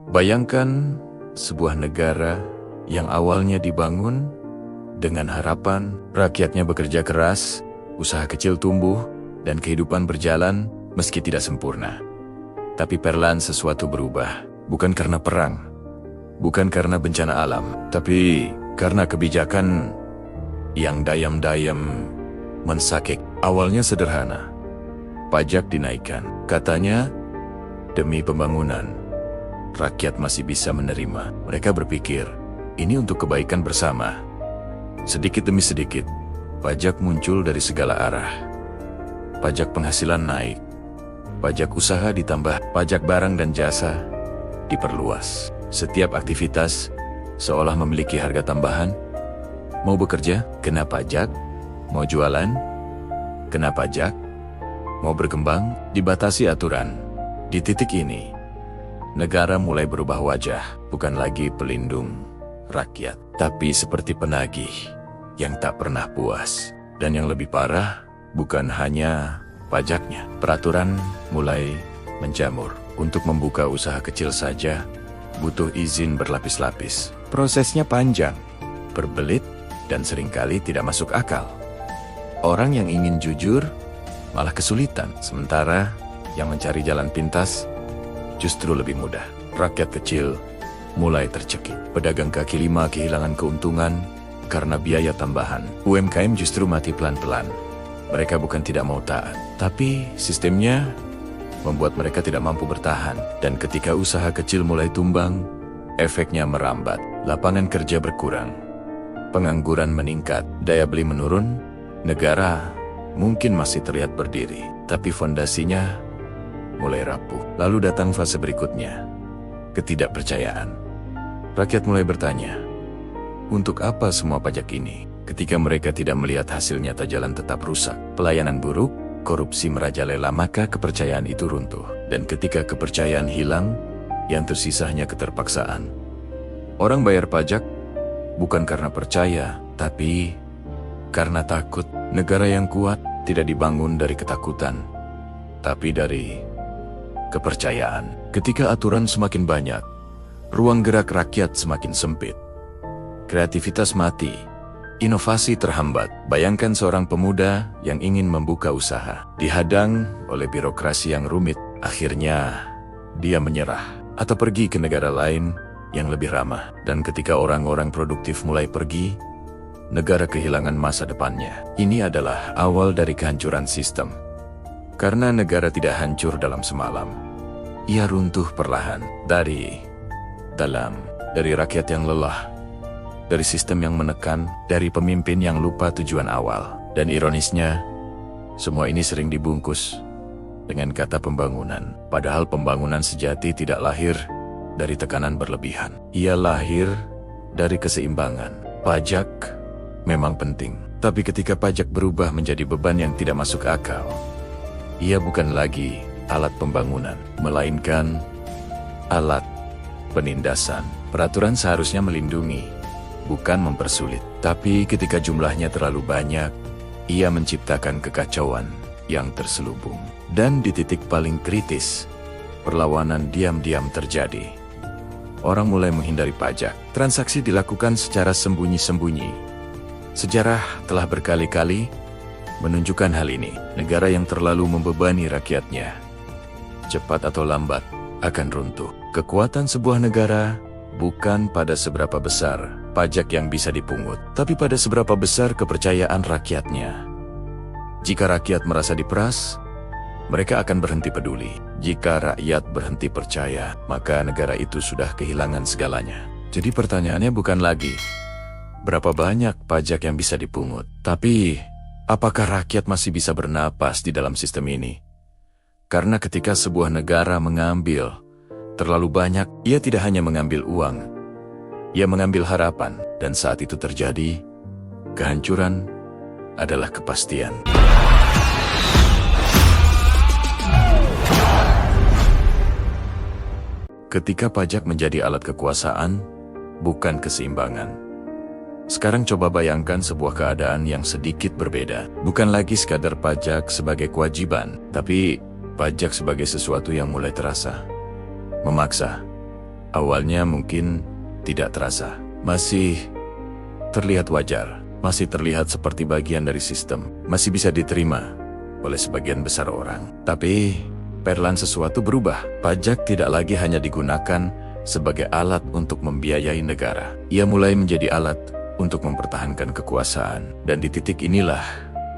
Bayangkan sebuah negara yang awalnya dibangun dengan harapan rakyatnya bekerja keras, usaha kecil tumbuh, dan kehidupan berjalan meski tidak sempurna. Tapi perlahan sesuatu berubah, bukan karena perang, bukan karena bencana alam, tapi karena kebijakan yang dayam-dayam mensakik. Awalnya sederhana, pajak dinaikkan, katanya demi pembangunan. Rakyat masih bisa menerima. Mereka berpikir, ini untuk kebaikan bersama. Sedikit demi sedikit, pajak muncul dari segala arah. Pajak penghasilan naik, pajak usaha ditambah, pajak barang dan jasa diperluas. Setiap aktivitas seolah memiliki harga tambahan. Mau bekerja, kena pajak. Mau jualan, kena pajak. Mau berkembang, dibatasi aturan. Di titik ini, negara mulai berubah wajah, bukan lagi pelindung rakyat, tapi seperti penagih yang tak pernah puas. Dan yang lebih parah, bukan hanya pajaknya. Peraturan mulai menjamur. Untuk membuka usaha kecil saja, butuh izin berlapis-lapis. Prosesnya panjang, berbelit, dan seringkali tidak masuk akal. Orang yang ingin jujur malah kesulitan, sementara yang mencari jalan pintas justru lebih mudah. Rakyat kecil mulai tercekik. Pedagang kaki lima kehilangan keuntungan karena biaya tambahan. UMKM justru mati pelan-pelan. Mereka bukan tidak mau taat, tapi sistemnya membuat mereka tidak mampu bertahan. Dan ketika usaha kecil mulai tumbang, efeknya merambat. Lapangan kerja berkurang, pengangguran meningkat, daya beli menurun. Negara mungkin masih terlihat berdiri, tapi fondasinya mulai rapuh. Lalu datang fase berikutnya, ketidakpercayaan. Rakyat mulai bertanya, untuk apa semua pajak ini? Ketika mereka tidak melihat hasil nyata, jalan tetap rusak, pelayanan buruk, korupsi merajalela, maka kepercayaan itu runtuh. Dan ketika kepercayaan hilang, yang tersisa hanya keterpaksaan. Orang bayar pajak bukan karena percaya, tapi karena takut. Negara yang kuat tidak dibangun dari ketakutan, tapi dari kepercayaan. Ketika aturan semakin banyak, ruang gerak rakyat semakin sempit. Kreativitas mati, inovasi terhambat. Bayangkan seorang pemuda yang ingin membuka usaha, dihadang oleh birokrasi yang rumit. Akhirnya, dia menyerah atau pergi ke negara lain yang lebih ramah. Dan ketika orang-orang produktif mulai pergi, negara kehilangan masa depannya. Ini adalah awal dari kehancuran sistem. Karena negara tidak hancur dalam semalam, ia runtuh perlahan. Dari dalam, dari rakyat yang lelah, dari sistem yang menekan, dari pemimpin yang lupa tujuan awal. Dan ironisnya, semua ini sering dibungkus dengan kata pembangunan. Padahal pembangunan sejati tidak lahir dari tekanan berlebihan. Ia lahir dari keseimbangan. Pajak memang penting, tapi ketika pajak berubah menjadi beban yang tidak masuk akal, ia bukan lagi alat pembangunan, melainkan alat penindasan. Peraturan seharusnya melindungi, bukan mempersulit. Tapi ketika jumlahnya terlalu banyak, ia menciptakan kekacauan yang terselubung. Dan di titik paling kritis, perlawanan diam-diam terjadi. Orang mulai menghindari pajak. Transaksi dilakukan secara sembunyi-sembunyi. Sejarah telah berkali-kali menunjukkan hal ini. Negara yang terlalu membebani rakyatnya, cepat atau lambat, akan runtuh. Kekuatan sebuah negara bukan pada seberapa besar pajak yang bisa dipungut, tapi pada seberapa besar kepercayaan rakyatnya. Jika rakyat merasa diperas, mereka akan berhenti peduli. Jika rakyat berhenti percaya, maka negara itu sudah kehilangan segalanya. Jadi pertanyaannya bukan lagi berapa banyak pajak yang bisa dipungut, tapi apakah rakyat masih bisa bernapas di dalam sistem ini? Karena ketika sebuah negara mengambil terlalu banyak, ia tidak hanya mengambil uang, ia mengambil harapan. Dan saat itu terjadi, kehancuran adalah kepastian. Ketika pajak menjadi alat kekuasaan, bukan keseimbangan. Sekarang coba bayangkan sebuah keadaan yang sedikit berbeda. Bukan lagi sekadar pajak sebagai kewajiban, tapi pajak sebagai sesuatu yang mulai terasa memaksa, Awalnya mungkin tidak terasa, masih terlihat wajar, masih terlihat seperti bagian dari sistem, masih bisa diterima oleh sebagian besar orang. Tapi perlahan sesuatu berubah. Pajak tidak lagi hanya digunakan sebagai alat untuk membiayai negara. Ia mulai menjadi alat untuk mempertahankan kekuasaan. Dan di titik inilah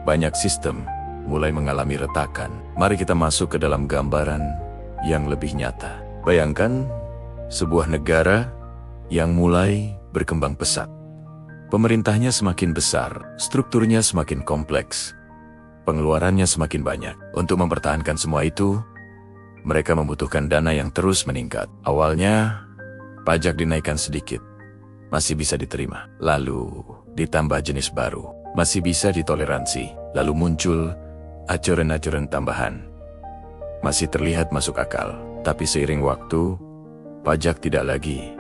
banyak sistem mulai mengalami retakan. Mari kita masuk ke dalam gambaran yang lebih nyata. Bayangkan sebuah negara yang mulai berkembang pesat. Pemerintahnya semakin besar, strukturnya semakin kompleks, pengeluarannya semakin banyak. Untuk mempertahankan semua itu, mereka membutuhkan dana yang terus meningkat. Awalnya, pajak dinaikkan sedikit, masih bisa diterima. Lalu, ditambah jenis baru, masih bisa ditoleransi. Lalu muncul aturan-aturan tambahan. Masih terlihat masuk akal. Tapi seiring waktu, pajak tidak lagi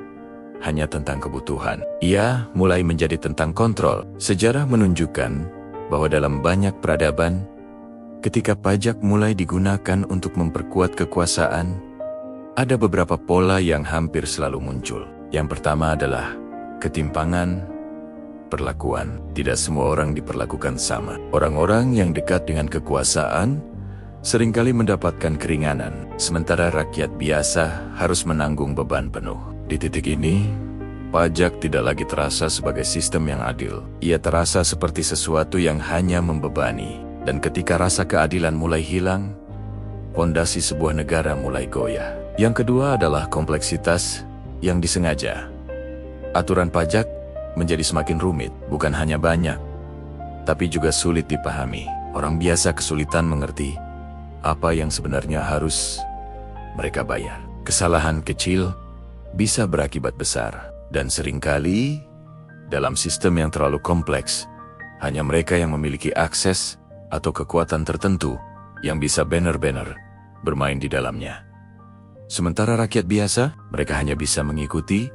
hanya tentang kebutuhan. Ia mulai menjadi tentang kontrol. Sejarah menunjukkan bahwa dalam banyak peradaban, ketika pajak mulai digunakan untuk memperkuat kekuasaan, ada beberapa pola yang hampir selalu muncul. Yang pertama adalah ketimpangan perlakuan. Tidak semua orang diperlakukan sama. Orang-orang yang dekat dengan kekuasaan seringkali mendapatkan keringanan, sementara rakyat biasa harus menanggung beban penuh. Di titik ini, pajak tidak lagi terasa sebagai sistem yang adil. Ia terasa seperti sesuatu yang hanya membebani. Dan ketika rasa keadilan mulai hilang, fondasi sebuah negara mulai goyah. Yang kedua adalah kompleksitas yang disengaja. Aturan pajak menjadi semakin rumit, bukan hanya banyak, tapi juga sulit dipahami. Orang biasa kesulitan mengerti apa yang sebenarnya harus mereka bayar. Kesalahan kecil bisa berakibat besar, dan seringkali dalam sistem yang terlalu kompleks, hanya mereka yang memiliki akses atau kekuatan tertentu yang bisa benar-benar bermain di dalamnya. Sementara rakyat biasa, mereka hanya bisa mengikuti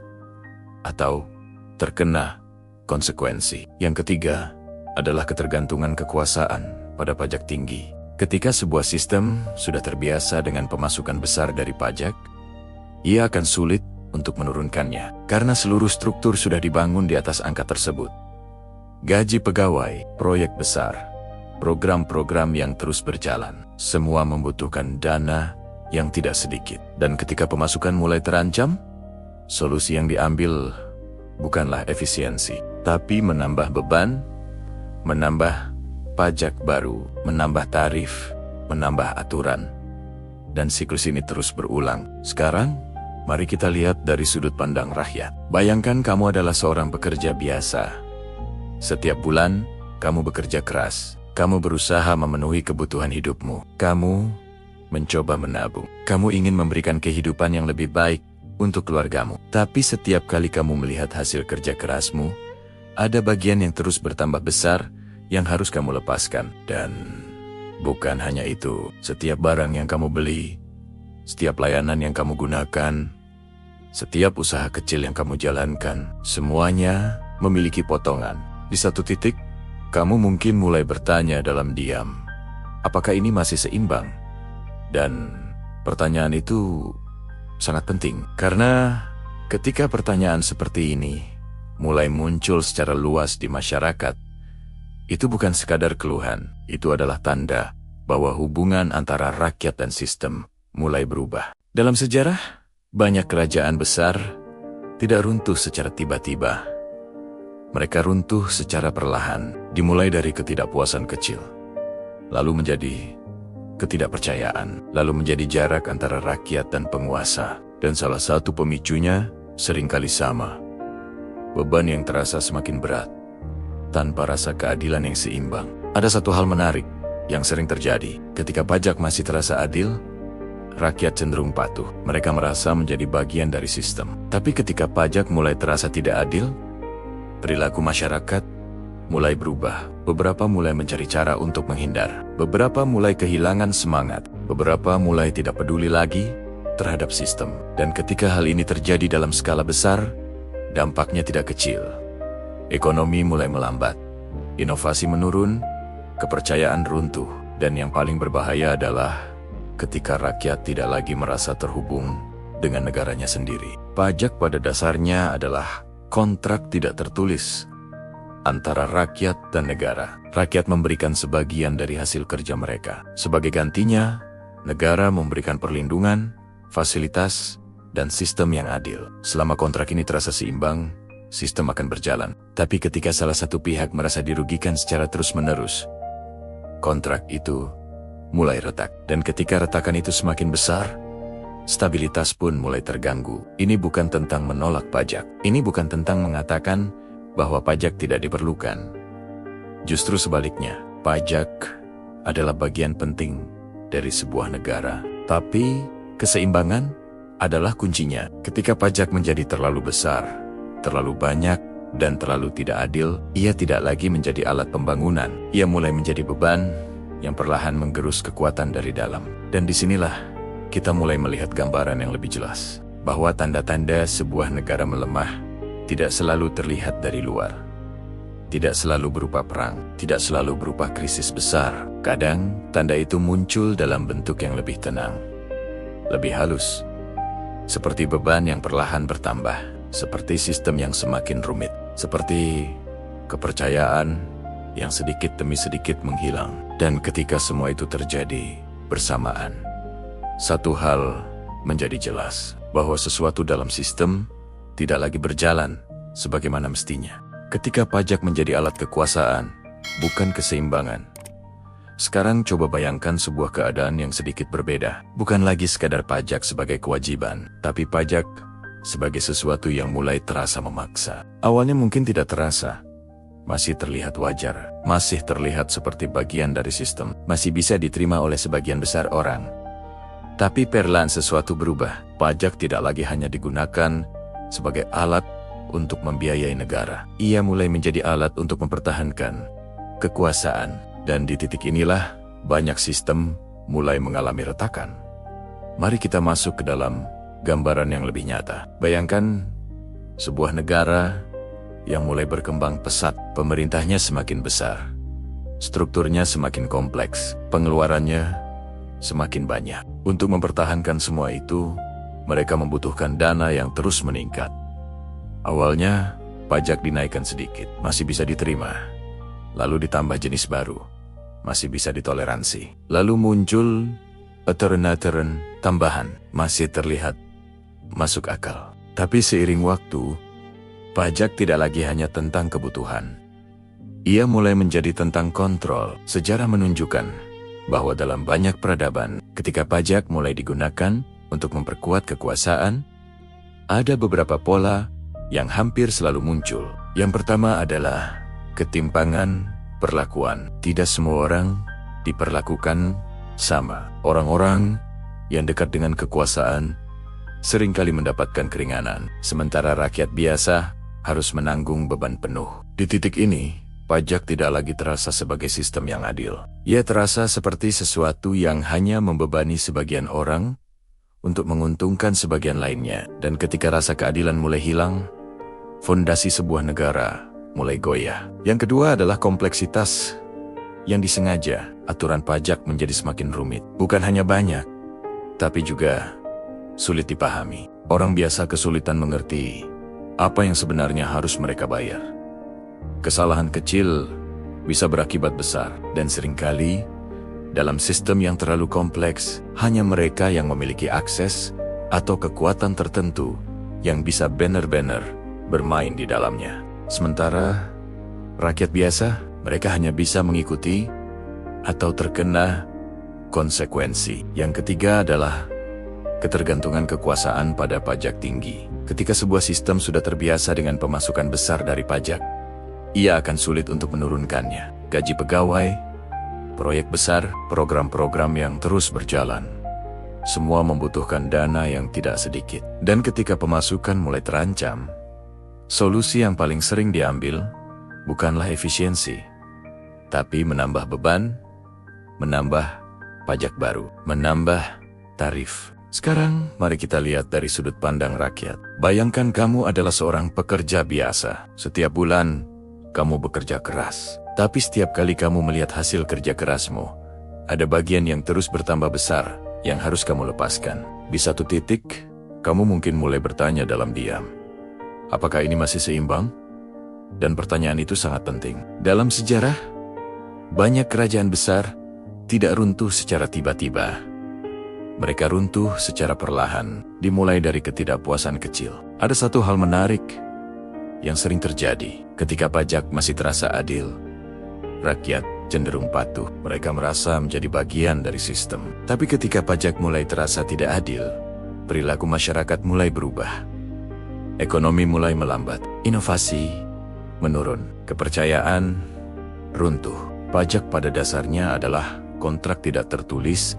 atau terkena konsekuensi. Yang ketiga adalah ketergantungan kekuasaan pada pajak tinggi. Ketika sebuah sistem sudah terbiasa dengan pemasukan besar dari pajak, ia akan sulit untuk menurunkannya, karena seluruh struktur sudah dibangun di atas angka tersebut. Gaji pegawai, proyek besar, program-program yang terus berjalan, semua membutuhkan dana yang tidak sedikit. Dan ketika pemasukan mulai terancam, solusi yang diambil bukanlah efisiensi, tapi menambah beban, menambah pajak baru, menambah tarif, menambah aturan. Dan siklus ini terus berulang. Sekarang, mari kita lihat dari sudut pandang rakyat. Bayangkan kamu adalah seorang pekerja biasa. Setiap bulan, kamu bekerja keras. Kamu berusaha memenuhi kebutuhan hidupmu. Kamu mencoba menabung. Kamu ingin memberikan kehidupan yang lebih baik untuk keluargamu. Tapi setiap kali kamu melihat hasil kerja kerasmu, ada bagian yang terus bertambah besar yang harus kamu lepaskan. Dan bukan hanya itu, setiap barang yang kamu beli, setiap layanan yang kamu gunakan, setiap usaha kecil yang kamu jalankan, semuanya memiliki potongan. Di satu titik, kamu mungkin mulai bertanya dalam diam, apakah ini masih seimbang? Dan pertanyaan itu sangat penting, karena ketika pertanyaan seperti ini mulai muncul secara luas di masyarakat, itu bukan sekadar keluhan, itu adalah tanda bahwa hubungan antara rakyat dan sistem mulai berubah. Dalam sejarah, banyak kerajaan besar tidak runtuh secara tiba-tiba. Mereka runtuh secara perlahan, dimulai dari ketidakpuasan kecil, lalu menjadi ketidakpercayaan, lalu menjadi jarak antara rakyat dan penguasa. Dan salah satu pemicunya seringkali sama. Beban yang terasa semakin berat, tanpa rasa keadilan yang seimbang. Ada satu hal menarik yang sering terjadi. Ketika pajak masih terasa adil, rakyat cenderung patuh. Mereka merasa menjadi bagian dari sistem. Tapi ketika pajak mulai terasa tidak adil, perilaku masyarakat mulai berubah. Beberapa mulai mencari cara untuk menghindar. Beberapa mulai kehilangan semangat. Beberapa mulai tidak peduli lagi terhadap sistem. Dan ketika hal ini terjadi dalam skala besar, dampaknya tidak kecil. Ekonomi mulai melambat, inovasi menurun, kepercayaan runtuh, dan yang paling berbahaya adalah ketika rakyat tidak lagi merasa terhubung dengan negaranya sendiri. Pajak pada dasarnya adalah kontrak tidak tertulis antara rakyat dan negara. Rakyat memberikan sebagian dari hasil kerja mereka. Sebagai gantinya, negara memberikan perlindungan, fasilitas, dan sistem yang adil. Selama kontrak ini terasa seimbang, sistem akan berjalan. Tapi ketika salah satu pihak merasa dirugikan secara terus-menerus, kontrak itu mulai retak. Dan ketika retakan itu semakin besar, stabilitas pun mulai terganggu. Ini bukan tentang menolak pajak. Ini bukan tentang mengatakan bahwa pajak tidak diperlukan. Justru sebaliknya, pajak adalah bagian penting dari sebuah negara. Tapi keseimbangan adalah kuncinya. Ketika pajak menjadi terlalu besar, terlalu banyak, dan terlalu tidak adil, ia tidak lagi menjadi alat pembangunan. Ia mulai menjadi beban yang perlahan menggerus kekuatan dari dalam. Dan disinilah kita mulai melihat gambaran yang lebih jelas, bahwa tanda-tanda sebuah negara melemah tidak selalu terlihat dari luar. Tidak selalu berupa perang, tidak selalu berupa krisis besar. Kadang, tanda itu muncul dalam bentuk yang lebih tenang, lebih halus, seperti beban yang perlahan bertambah, seperti sistem yang semakin rumit, seperti kepercayaan yang sedikit demi sedikit menghilang. Dan ketika semua itu terjadi bersamaan, satu hal menjadi jelas, bahwa sesuatu dalam sistem tidak lagi berjalan sebagaimana mestinya. Ketika pajak menjadi alat kekuasaan, bukan keseimbangan. Sekarang coba bayangkan sebuah keadaan yang sedikit berbeda. Bukan lagi sekadar pajak sebagai kewajiban, tapi pajak sebagai sesuatu yang mulai terasa memaksa. Awalnya mungkin tidak terasa, masih terlihat wajar, masih terlihat seperti bagian dari sistem, masih bisa diterima oleh sebagian besar orang. Tapi perlahan sesuatu berubah. Pajak tidak lagi hanya digunakan sebagai alat untuk membiayai negara. Ia mulai menjadi alat untuk mempertahankan kekuasaan. Dan di titik inilah banyak sistem mulai mengalami retakan. Mari kita masuk ke dalam gambaran yang lebih nyata. Bayangkan sebuah negara yang mulai berkembang pesat. Pemerintahnya semakin besar, strukturnya semakin kompleks, pengeluarannya semakin banyak. Untuk mempertahankan semua itu, mereka membutuhkan dana yang terus meningkat. Awalnya, pajak dinaikkan sedikit, masih bisa diterima. Lalu ditambah jenis baru, masih bisa ditoleransi. Lalu muncul aturan-aturan tambahan, masih terlihat masuk akal. Tapi seiring waktu, pajak tidak lagi hanya tentang kebutuhan. Ia mulai menjadi tentang kontrol. Sejarah menunjukkan bahwa dalam banyak peradaban, ketika pajak mulai digunakan untuk memperkuat kekuasaan, ada beberapa pola yang hampir selalu muncul. Yang pertama adalah ketimpangan perlakuan. Tidak semua orang diperlakukan sama. Orang-orang yang dekat dengan kekuasaan seringkali mendapatkan keringanan, sementara rakyat biasa harus menanggung beban penuh. Di titik ini, pajak tidak lagi terasa sebagai sistem yang adil. Ia terasa seperti sesuatu yang hanya membebani sebagian orang untuk menguntungkan sebagian lainnya. Dan ketika rasa keadilan mulai hilang, fondasi sebuah negara mulai goyah. Yang kedua adalah kompleksitas yang disengaja. Aturan pajak menjadi semakin rumit. Bukan hanya banyak, tapi juga sulit dipahami. Orang biasa kesulitan mengerti apa yang sebenarnya harus mereka bayar. Kesalahan kecil bisa berakibat besar, dan seringkali dalam sistem yang terlalu kompleks, hanya mereka yang memiliki akses atau kekuatan tertentu yang bisa benar-benar bermain di dalamnya. Sementara rakyat biasa, mereka hanya bisa mengikuti atau terkena konsekuensi. Yang ketiga adalah ketergantungan kekuasaan pada pajak tinggi. Ketika sebuah sistem sudah terbiasa dengan pemasukan besar dari pajak, ia akan sulit untuk menurunkannya. Gaji pegawai, proyek besar, program-program yang terus berjalan, semua membutuhkan dana yang tidak sedikit. Dan ketika pemasukan mulai terancam, solusi yang paling sering diambil bukanlah efisiensi, tapi menambah beban, menambah pajak baru, menambah tarif. Sekarang, mari kita lihat dari sudut pandang rakyat. Bayangkan kamu adalah seorang pekerja biasa. Setiap bulan, kamu bekerja keras. Tapi setiap kali kamu melihat hasil kerja kerasmu, ada bagian yang terus bertambah besar yang harus kamu lepaskan. Di satu titik, Kamu mungkin mulai bertanya dalam diam, apakah ini masih seimbang? Dan pertanyaan itu sangat penting. Dalam sejarah, banyak kerajaan besar tidak runtuh secara tiba-tiba. Mereka runtuh secara perlahan, dimulai dari ketidakpuasan kecil. Ada satu hal menarik yang sering terjadi ketika pajak masih terasa adil. Rakyat cenderung patuh, mereka merasa menjadi bagian dari sistem. Tapi ketika pajak mulai terasa tidak adil, perilaku masyarakat mulai berubah. Ekonomi mulai melambat, inovasi menurun, kepercayaan runtuh. Pajak pada dasarnya adalah kontrak tidak tertulis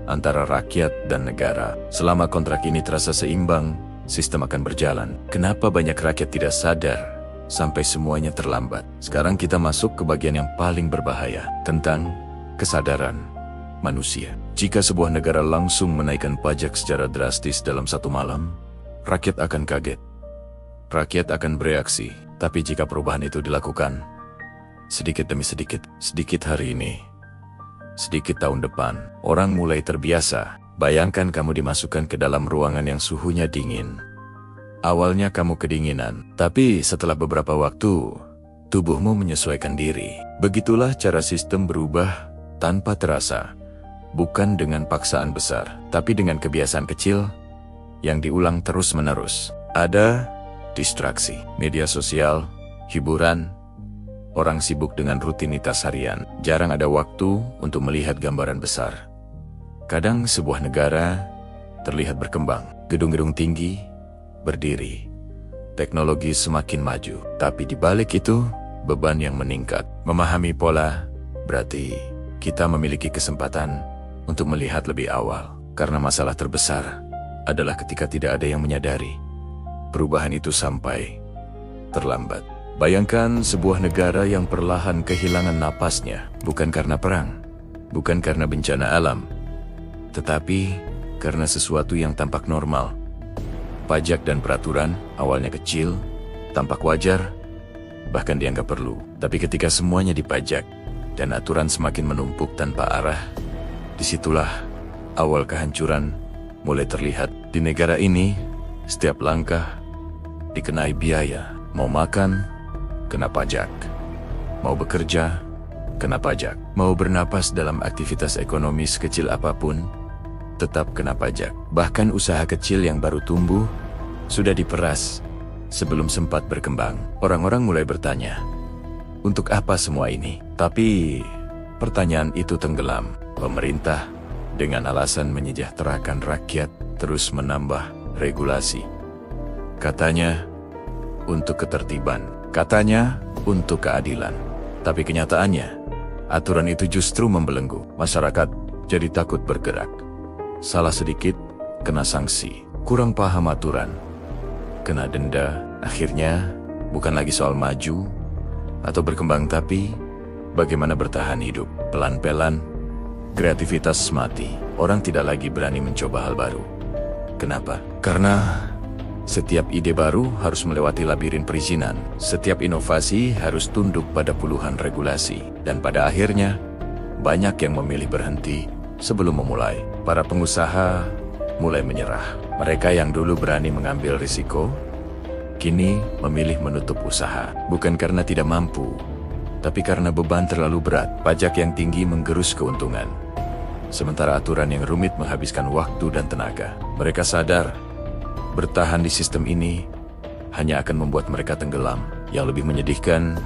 antara rakyat dan negara. Selama kontrak ini terasa seimbang, sistem akan berjalan. Kenapa banyak rakyat tidak sadar sampai semuanya terlambat? Sekarang kita masuk ke bagian yang paling berbahaya, tentang kesadaran manusia. Jika sebuah negara langsung menaikkan pajak secara drastis dalam satu malam, rakyat akan kaget. Rakyat akan bereaksi. Tapi jika perubahan itu dilakukan sedikit demi sedikit, sedikit hari ini, sedikit tahun depan, orang mulai terbiasa. Bayangkan kamu dimasukkan ke dalam ruangan yang suhunya dingin. Awalnya kamu kedinginan, tapi setelah beberapa waktu, tubuhmu menyesuaikan diri. Begitulah cara sistem berubah tanpa terasa. Bukan dengan paksaan besar, tapi dengan kebiasaan kecil yang diulang terus-menerus. Ada distraksi, media sosial, hiburan, orang sibuk dengan rutinitas harian. Jarang ada waktu untuk melihat gambaran besar. Kadang sebuah negara terlihat berkembang, gedung-gedung tinggi berdiri, teknologi semakin maju, tapi di balik itu beban yang meningkat. Memahami pola berarti kita memiliki kesempatan untuk melihat lebih awal, karena masalah terbesar adalah ketika tidak ada yang menyadari perubahan itu sampai terlambat. Bayangkan sebuah negara yang perlahan kehilangan napasnya, bukan karena perang, bukan karena bencana alam, tetapi karena sesuatu yang tampak normal. Pajak dan peraturan awalnya kecil, tampak wajar, bahkan dianggap perlu. Tapi ketika semuanya dipajak dan aturan semakin menumpuk tanpa arah, disitulah awal kehancuran mulai terlihat. Di negara ini, setiap langkah dikenai biaya. Mau makan, kena pajak. Mau bekerja, kena pajak. Mau bernapas dalam aktivitas ekonomi sekecil apapun, tetap kena pajak. Bahkan usaha kecil yang baru tumbuh sudah diperas sebelum sempat berkembang. Orang-orang mulai bertanya, untuk apa semua ini? Tapi pertanyaan itu tenggelam. Pemerintah dengan alasan menyejahterakan rakyat terus menambah regulasi. Katanya untuk ketertiban, katanya untuk keadilan. Tapi kenyataannya, aturan itu justru membelenggu. Masyarakat jadi takut bergerak. Salah sedikit, kena sanksi. Kurang paham aturan, kena denda. Akhirnya, bukan lagi soal maju atau berkembang, tapi bagaimana bertahan hidup. Pelan-pelan, kreativitas mati. Orang tidak lagi berani mencoba hal baru. Kenapa? Karena setiap ide baru harus melewati labirin perizinan. Setiap inovasi harus tunduk pada puluhan regulasi. Dan pada akhirnya, banyak yang memilih berhenti sebelum memulai. Para pengusaha mulai menyerah. Mereka yang dulu berani mengambil risiko, kini memilih menutup usaha. Bukan karena tidak mampu, tapi karena beban terlalu berat. Pajak yang tinggi menggerus keuntungan, sementara aturan yang rumit menghabiskan waktu dan tenaga. Mereka sadar bertahan di sistem ini hanya akan membuat mereka tenggelam. Yang lebih menyedihkan,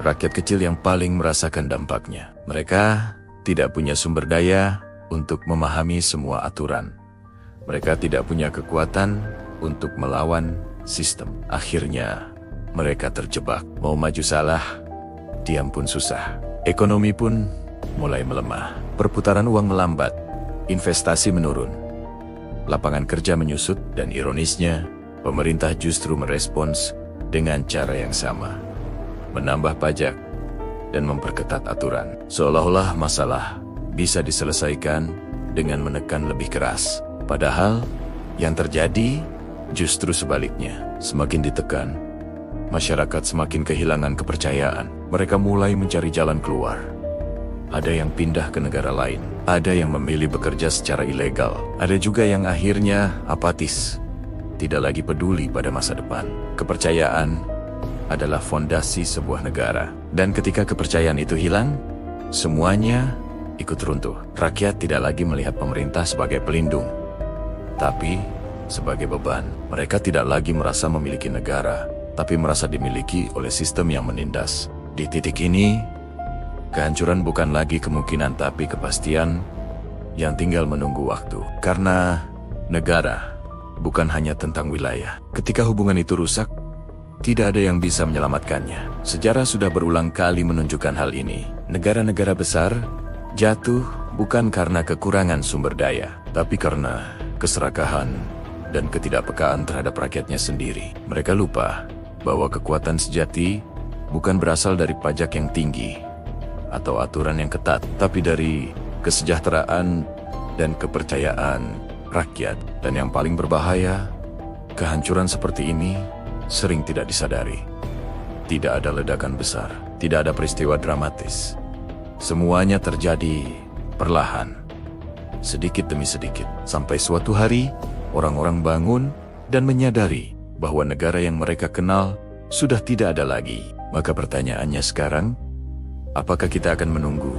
rakyat kecil yang paling merasakan dampaknya. Mereka tidak punya sumber daya untuk memahami semua aturan. Mereka tidak punya kekuatan untuk melawan sistem. Akhirnya, mereka terjebak. Mau maju salah, diam pun susah. Ekonomi pun mulai melemah. Perputaran uang melambat, investasi menurun, lapangan kerja menyusut, dan ironisnya, pemerintah justru merespons dengan cara yang sama. Menambah pajak dan memperketat aturan. Seolah-olah masalah bisa diselesaikan dengan menekan lebih keras. Padahal, yang terjadi justru sebaliknya. Semakin ditekan, masyarakat semakin kehilangan kepercayaan. Mereka mulai mencari jalan keluar. Ada yang pindah ke negara lain. Ada yang memilih bekerja secara ilegal. Ada juga yang akhirnya apatis, tidak lagi peduli pada masa depan. Kepercayaan adalah fondasi sebuah negara. Dan ketika kepercayaan itu hilang, semuanya ikut runtuh. Rakyat tidak lagi melihat pemerintah sebagai pelindung, tapi sebagai beban. Mereka tidak lagi merasa memiliki negara, tapi merasa dimiliki oleh sistem yang menindas. Di titik ini, kehancuran bukan lagi kemungkinan tapi kepastian yang tinggal menunggu waktu. Karena negara bukan hanya tentang wilayah. Ketika hubungan itu rusak, tidak ada yang bisa menyelamatkannya. Sejarah sudah berulang kali menunjukkan hal ini. Negara-negara besar jatuh bukan karena kekurangan sumber daya, tapi karena keserakahan dan ketidakpekaan terhadap rakyatnya sendiri. Mereka lupa bahwa kekuatan sejati bukan berasal dari pajak yang tinggi atau aturan yang ketat, tapi dari kesejahteraan dan kepercayaan rakyat. Dan yang paling berbahaya, kehancuran seperti ini sering tidak disadari. Tidak ada ledakan besar, tidak ada peristiwa dramatis. Semuanya terjadi perlahan, sedikit demi sedikit, sampai suatu hari orang-orang bangun dan menyadari bahwa negara yang mereka kenal sudah tidak ada lagi. Maka pertanyaannya sekarang, apakah kita akan menunggu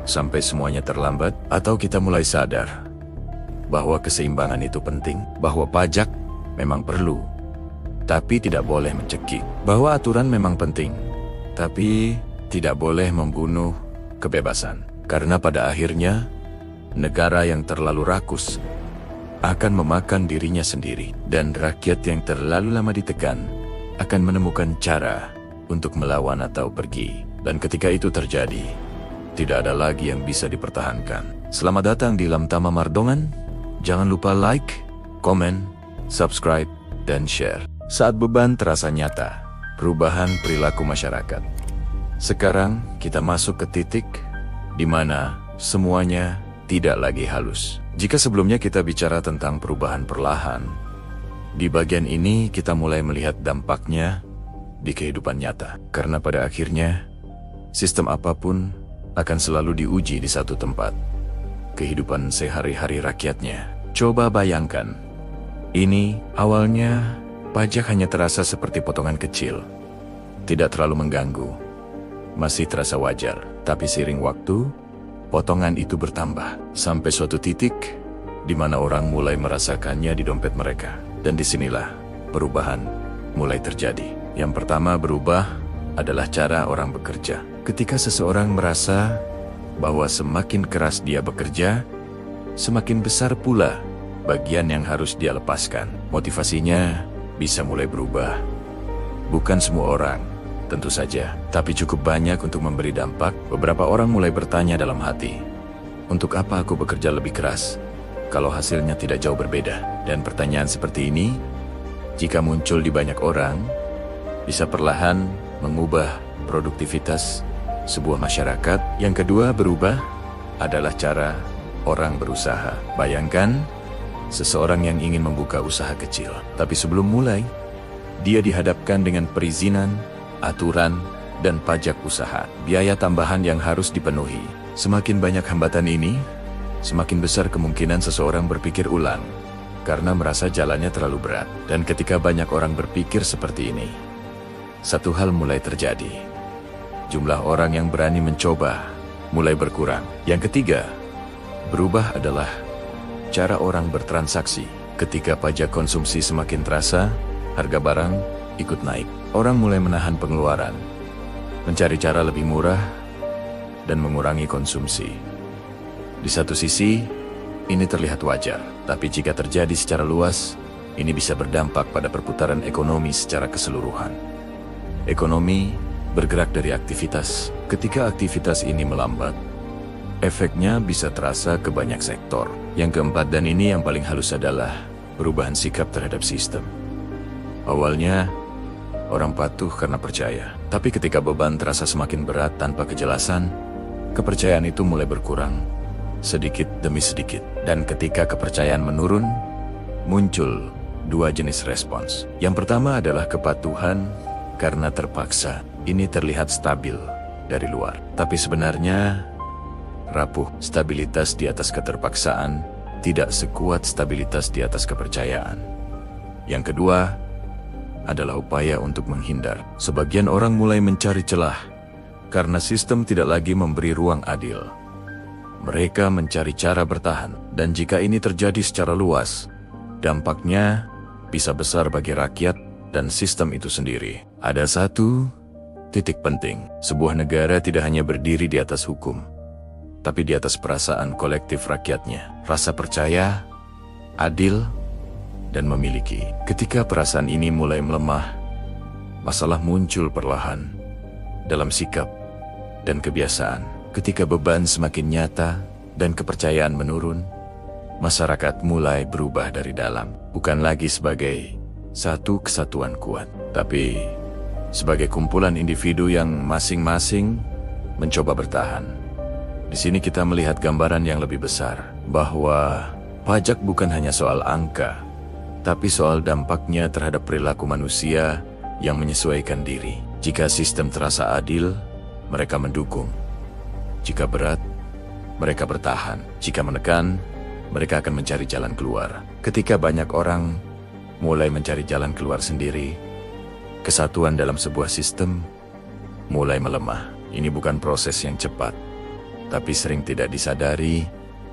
sampai semuanya terlambat, atau kita mulai sadar bahwa keseimbangan itu penting, bahwa pajak memang perlu, tapi tidak boleh mencekik, bahwa aturan memang penting, tapi tidak boleh membunuh kebebasan. Karena pada akhirnya, negara yang terlalu rakus akan memakan dirinya sendiri, dan rakyat yang terlalu lama ditekan akan menemukan cara untuk melawan atau pergi. Dan ketika itu terjadi, tidak ada lagi yang bisa dipertahankan. Selamat datang di Lamtama Mardongan. Jangan lupa like, komen, subscribe, dan share. Saat beban terasa nyata, perubahan perilaku masyarakat. Sekarang kita masuk ke titik di mana semuanya tidak lagi halus. Jika sebelumnya kita bicara tentang perubahan perlahan, di bagian ini kita mulai melihat dampaknya di kehidupan nyata. Karena pada akhirnya, sistem apapun akan selalu diuji di satu tempat, kehidupan sehari-hari rakyatnya. Coba bayangkan, ini awalnya pajak hanya terasa seperti potongan kecil, tidak terlalu mengganggu, masih terasa wajar. Tapi seiring waktu, potongan itu bertambah, sampai suatu titik di mana orang mulai merasakannya di dompet mereka. Dan disinilah perubahan mulai terjadi. Yang pertama berubah adalah cara orang bekerja. Ketika seseorang merasa bahwa semakin keras dia bekerja, semakin besar pula bagian yang harus dia lepaskan. Motivasinya bisa mulai berubah. Bukan semua orang, tentu saja, tapi cukup banyak untuk memberi dampak. Beberapa orang mulai bertanya dalam hati, untuk apa aku bekerja lebih keras kalau hasilnya tidak jauh berbeda? Dan pertanyaan seperti ini, jika muncul di banyak orang, bisa perlahan mengubah produktivitas sebuah masyarakat. Yang kedua berubah adalah cara orang berusaha. Bayangkan, seseorang yang ingin membuka usaha kecil, tapi sebelum mulai, dia dihadapkan dengan perizinan, aturan, dan pajak usaha, biaya tambahan yang harus dipenuhi. Semakin banyak hambatan ini, semakin besar kemungkinan seseorang berpikir ulang, karena merasa jalannya terlalu berat. Dan ketika banyak orang berpikir seperti ini, satu hal mulai terjadi. Jumlah orang yang berani mencoba mulai berkurang. Yang ketiga, berubah adalah cara orang bertransaksi. Ketika pajak konsumsi semakin terasa, harga barang ikut naik. Orang mulai menahan pengeluaran, mencari cara lebih murah, dan mengurangi konsumsi. Di satu sisi, ini terlihat wajar, tapi jika terjadi secara luas, ini bisa berdampak pada perputaran ekonomi secara keseluruhan. Ekonomi bergerak dari aktivitas. Ketika aktivitas ini melambat, efeknya bisa terasa ke banyak sektor. Yang keempat, dan ini yang paling halus, adalah perubahan sikap terhadap sistem. Awalnya, orang patuh karena percaya. Tapi ketika beban terasa semakin berat tanpa kejelasan, kepercayaan itu mulai berkurang, sedikit demi sedikit. Dan ketika kepercayaan menurun, muncul dua jenis respons. Yang pertama adalah kepatuhan karena terpaksa. Ini terlihat stabil dari luar, tapi sebenarnya rapuh. Stabilitas di atas keterpaksaan tidak sekuat stabilitas di atas kepercayaan. Yang kedua adalah upaya untuk menghindar. Sebagian orang mulai mencari celah karena sistem tidak lagi memberi ruang adil. Mereka mencari cara bertahan, dan jika ini terjadi secara luas, dampaknya bisa besar bagi rakyat dan sistem itu sendiri. Ada satu titik penting. Sebuah negara tidak hanya berdiri di atas hukum, tapi di atas perasaan kolektif rakyatnya. Rasa percaya, adil, dan memiliki. Ketika perasaan ini mulai melemah, masalah muncul perlahan dalam sikap dan kebiasaan. Ketika beban semakin nyata dan kepercayaan menurun, masyarakat mulai berubah dari dalam. Bukan lagi sebagai satu kesatuan kuat, tapi sebagai kumpulan individu yang masing-masing mencoba bertahan. Di sini kita melihat gambaran yang lebih besar, bahwa pajak bukan hanya soal angka, tapi soal dampaknya terhadap perilaku manusia yang menyesuaikan diri. Jika sistem terasa adil, mereka mendukung. Jika berat, mereka bertahan. Jika menekan, mereka akan mencari jalan keluar. Ketika banyak orang mulai mencari jalan keluar sendiri, kesatuan dalam sebuah sistem mulai melemah. Ini bukan proses yang cepat, tapi sering tidak disadari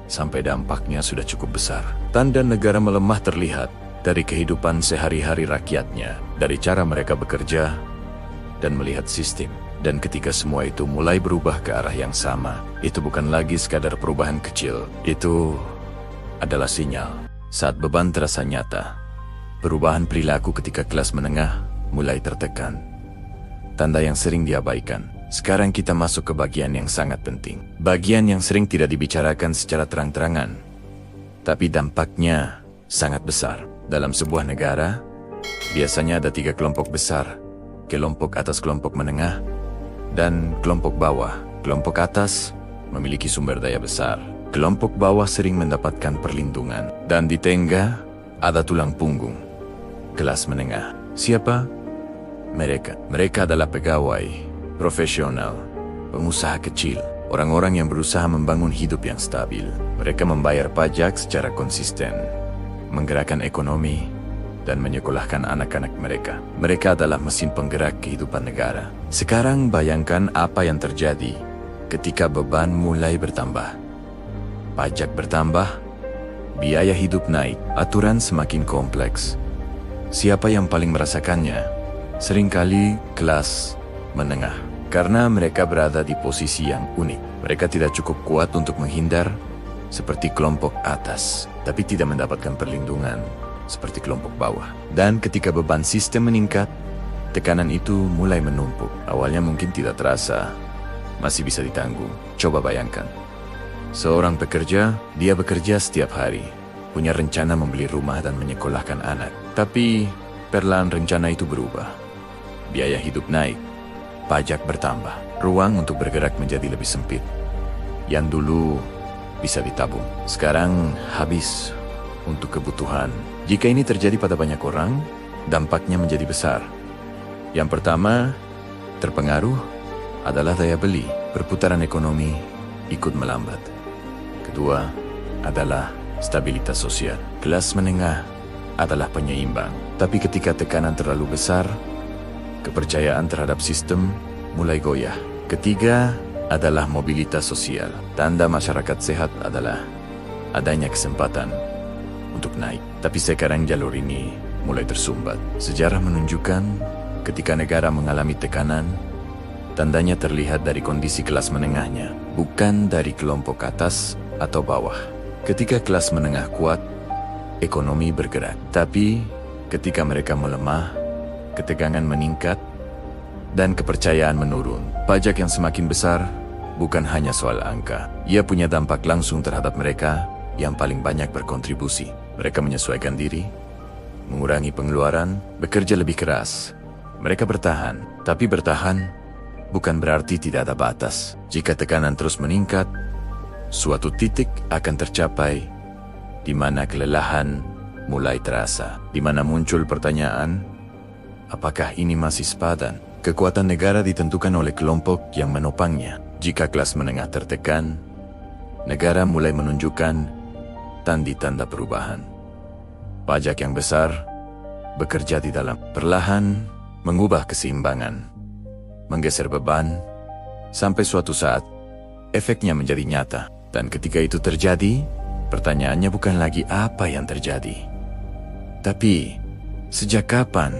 sampai dampaknya sudah cukup besar. Tanda negara melemah terlihat dari kehidupan sehari-hari rakyatnya, dari cara mereka bekerja dan melihat sistem. Dan ketika semua itu mulai berubah ke arah yang sama, itu bukan lagi sekadar perubahan kecil. Itu adalah sinyal saat beban terasa nyata. Perubahan perilaku ketika kelas menengah mulai tertekan. Tanda yang sering diabaikan. Sekarang kita masuk ke bagian yang sangat penting. Bagian yang sering tidak dibicarakan secara terang-terangan, tapi dampaknya sangat besar. Dalam sebuah negara, biasanya ada 3 kelompok besar. Kelompok atas, kelompok menengah, dan kelompok bawah. Kelompok atas memiliki sumber daya besar. Kelompok bawah sering mendapatkan perlindungan. Dan di tengah ada tulang punggung kelas menengah. Siapa? Mereka. Mereka adalah pegawai, profesional, pengusaha kecil, orang-orang yang berusaha membangun hidup yang stabil. Mereka membayar pajak secara konsisten, menggerakkan ekonomi, dan menyekolahkan anak-anak mereka. Mereka adalah mesin penggerak kehidupan negara. Sekarang bayangkan apa yang terjadi ketika beban mulai bertambah. Pajak bertambah, biaya hidup naik, aturan semakin kompleks. Siapa yang paling merasakannya? Seringkali kelas menengah, karena mereka berada di posisi yang unik. Mereka tidak cukup kuat untuk menghindar seperti kelompok atas, tapi tidak mendapatkan perlindungan seperti kelompok bawah. Dan ketika beban sistem meningkat, tekanan itu mulai menumpuk. Awalnya mungkin tidak terasa, masih bisa ditanggung. Coba bayangkan, seorang pekerja, dia bekerja setiap hari, punya rencana membeli rumah dan menyekolahkan anak. Tapi perlahan rencana itu berubah. Biaya hidup naik, pajak bertambah, ruang untuk bergerak menjadi lebih sempit. Yang dulu bisa ditabung, sekarang habis untuk kebutuhan. Jika ini terjadi pada banyak orang, dampaknya menjadi besar. Yang pertama, terpengaruh adalah daya beli. Perputaran ekonomi ikut melambat. Kedua adalah stabilitas sosial. Kelas menengah adalah penyeimbang. Tapi ketika tekanan terlalu besar, kepercayaan terhadap sistem mulai goyah. Ketiga adalah mobilitas sosial. Tanda masyarakat sehat adalah adanya kesempatan untuk naik. Tapi sekarang jalur ini mulai tersumbat. Sejarah menunjukkan ketika negara mengalami tekanan, tandanya terlihat dari kondisi kelas menengahnya, bukan dari kelompok atas atau bawah. Ketika kelas menengah kuat, ekonomi bergerak. Tapi ketika mereka melemah, ketegangan meningkat dan kepercayaan menurun. Pajak yang semakin besar bukan hanya soal angka. Ia punya dampak langsung terhadap mereka yang paling banyak berkontribusi. Mereka menyesuaikan diri, mengurangi pengeluaran, bekerja lebih keras. Mereka bertahan, tapi bertahan bukan berarti tidak ada batas. Jika tekanan terus meningkat, suatu titik akan tercapai di mana kelelahan mulai terasa, di mana muncul pertanyaan, apakah ini masih sepadan? Kekuatan negara ditentukan oleh kelompok yang menopangnya. Jika kelas menengah tertekan, negara mulai menunjukkan tanda-tanda perubahan. Pajak yang besar bekerja di dalam, perlahan mengubah keseimbangan, menggeser beban, sampai suatu saat efeknya menjadi nyata. Dan ketika itu terjadi, pertanyaannya bukan lagi apa yang terjadi, tapi sejak kapan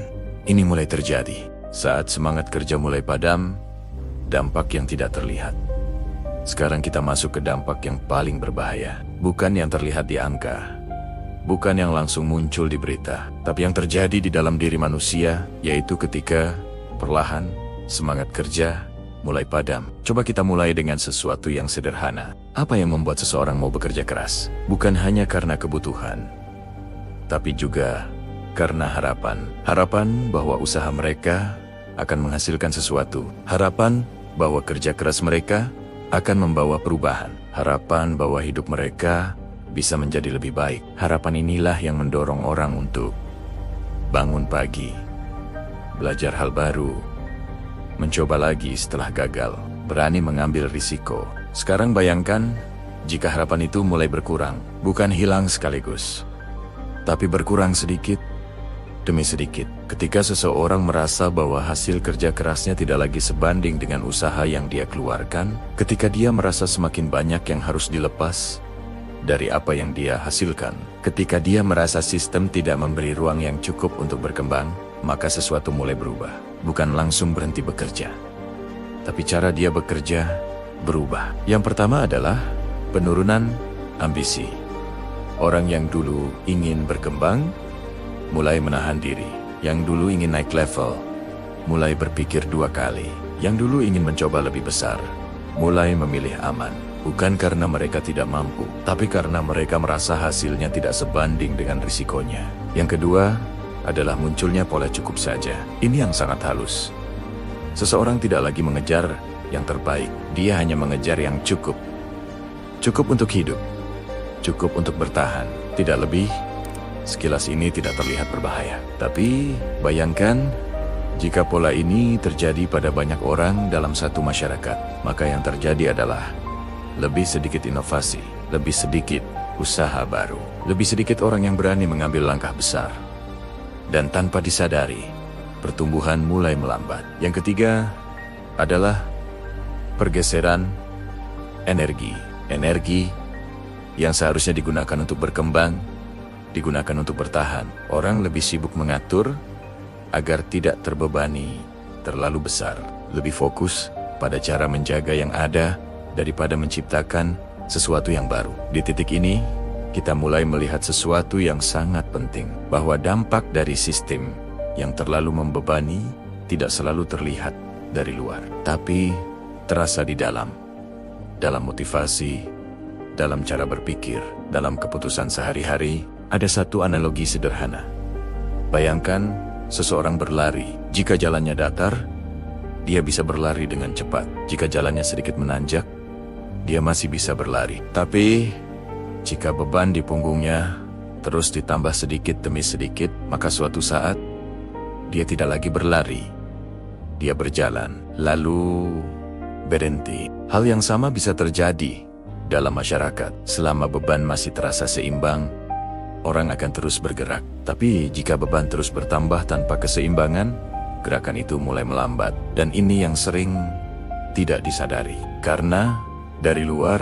ini mulai terjadi. Saat semangat kerja mulai padam, dampak yang tidak terlihat. Sekarang kita masuk ke dampak yang paling berbahaya. Bukan yang terlihat di angka, bukan yang langsung muncul di berita, tapi yang terjadi di dalam diri manusia, yaitu ketika perlahan semangat kerja mulai padam. Coba kita mulai dengan sesuatu yang sederhana. Apa yang membuat seseorang mau bekerja keras? Bukan hanya karena kebutuhan, tapi juga karena harapan. Harapan bahwa usaha mereka akan menghasilkan sesuatu. Harapan bahwa kerja keras mereka akan membawa perubahan. Harapan bahwa hidup mereka bisa menjadi lebih baik. Harapan inilah yang mendorong orang untuk bangun pagi, belajar hal baru, mencoba lagi setelah gagal, berani mengambil risiko. Sekarang bayangkan jika harapan itu mulai berkurang, bukan hilang sekaligus, tapi berkurang sedikit demi sedikit. Ketika seseorang merasa bahwa hasil kerja kerasnya tidak lagi sebanding dengan usaha yang dia keluarkan, ketika dia merasa semakin banyak yang harus dilepas dari apa yang dia hasilkan, ketika dia merasa sistem tidak memberi ruang yang cukup untuk berkembang, maka sesuatu mulai berubah. Bukan langsung berhenti bekerja, tapi cara dia bekerja berubah. Yang pertama adalah penurunan ambisi. Orang yang dulu ingin berkembang mulai menahan diri. Yang dulu ingin naik level mulai berpikir dua kali. Yang dulu ingin mencoba lebih besar mulai memilih aman. Bukan karena mereka tidak mampu, tapi karena mereka merasa hasilnya tidak sebanding dengan risikonya. Yang kedua adalah munculnya pola cukup saja. Ini yang sangat halus. Seseorang tidak lagi mengejar yang terbaik, dia hanya mengejar yang cukup. Cukup untuk hidup, cukup untuk bertahan, tidak lebih. Sekilas ini tidak terlihat berbahaya, tapi bayangkan jika pola ini terjadi pada banyak orang dalam satu masyarakat, maka yang terjadi adalah lebih sedikit inovasi, lebih sedikit usaha baru, lebih sedikit orang yang berani mengambil langkah besar. Dan tanpa disadari, pertumbuhan mulai melambat. Yang ketiga adalah pergeseran energi. Energi yang seharusnya digunakan untuk berkembang, digunakan untuk bertahan. Orang lebih sibuk mengatur agar tidak terbebani terlalu besar. Lebih fokus pada cara menjaga yang ada daripada menciptakan sesuatu yang baru. Di titik ini, kita mulai melihat sesuatu yang sangat penting, bahwa dampak dari sistem yang terlalu membebani tidak selalu terlihat dari luar, tapi terasa di dalam motivasi, dalam cara berpikir, dalam keputusan sehari-hari. Ada satu analogi sederhana. Bayangkan seseorang berlari. Jika jalannya datar, dia bisa berlari dengan cepat. Jika jalannya sedikit menanjak, dia masih bisa berlari. Tapi jika beban di punggungnya terus ditambah sedikit demi sedikit, maka suatu saat dia tidak lagi berlari. Dia berjalan, lalu berhenti. Hal yang sama bisa terjadi dalam masyarakat. Selama beban masih terasa seimbang, orang akan terus bergerak. Tapi jika beban terus bertambah tanpa keseimbangan, gerakan itu mulai melambat. Dan ini yang sering tidak disadari. Karena dari luar,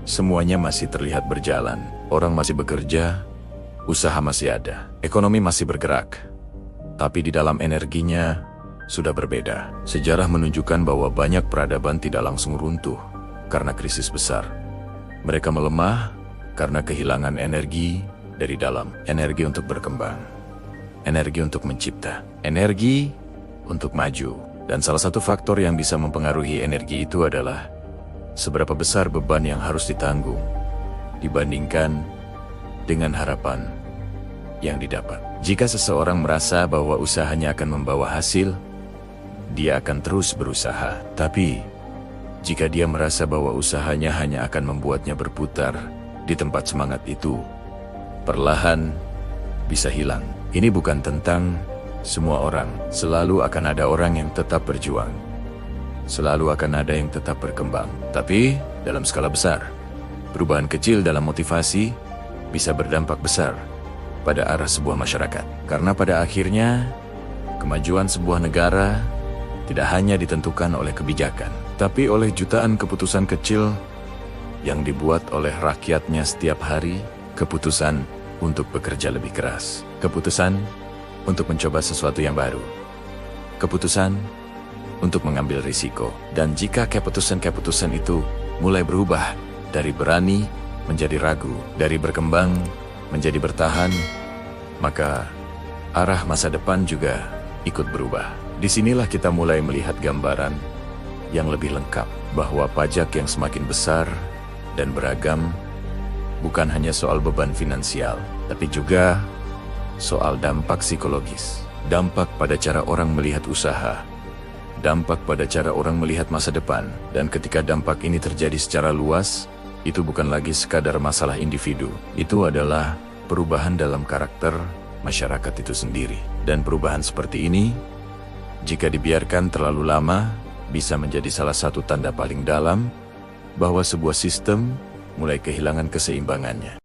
semuanya masih terlihat berjalan. Orang masih bekerja, usaha masih ada, ekonomi masih bergerak. Tapi di dalam energinya sudah berbeda. Sejarah menunjukkan bahwa banyak peradaban tidak langsung runtuh karena krisis besar. Mereka melemah karena kehilangan energi dari dalam. Energi untuk berkembang, energi untuk mencipta, energi untuk maju. Dan salah satu faktor yang bisa mempengaruhi energi itu adalah seberapa besar beban yang harus ditanggung dibandingkan dengan harapan yang didapat. Jika seseorang merasa bahwa usahanya akan membawa hasil, dia akan terus berusaha. Tapi jika dia merasa bahwa usahanya hanya akan membuatnya berputar di tempat semangat itu, perlahan bisa hilang. Ini bukan tentang semua orang. Selalu akan ada orang yang tetap berjuang. Selalu akan ada yang tetap berkembang. Tapi dalam skala besar, perubahan kecil dalam motivasi bisa berdampak besar pada arah sebuah masyarakat. Karena pada akhirnya, kemajuan sebuah negara tidak hanya ditentukan oleh kebijakan, tapi oleh jutaan keputusan kecil yang dibuat oleh rakyatnya setiap hari, keputusan untuk bekerja lebih keras, keputusan untuk mencoba sesuatu yang baru, keputusan untuk mengambil risiko. Dan jika keputusan-keputusan itu mulai berubah dari berani menjadi ragu, dari berkembang menjadi bertahan, maka arah masa depan juga ikut berubah. Disinilah kita mulai melihat gambaran yang lebih lengkap bahwa pajak yang semakin besar dan beragam bukan hanya soal beban finansial, tapi juga soal dampak psikologis, dampak pada cara orang melihat usaha, dampak pada cara orang melihat masa depan. Dan ketika dampak ini terjadi secara luas, itu bukan lagi sekadar masalah individu, itu adalah perubahan dalam karakter masyarakat itu sendiri. Dan perubahan seperti ini, jika dibiarkan terlalu lama, bisa menjadi salah satu tanda paling dalam bahwa sebuah sistem mulai kehilangan keseimbangannya.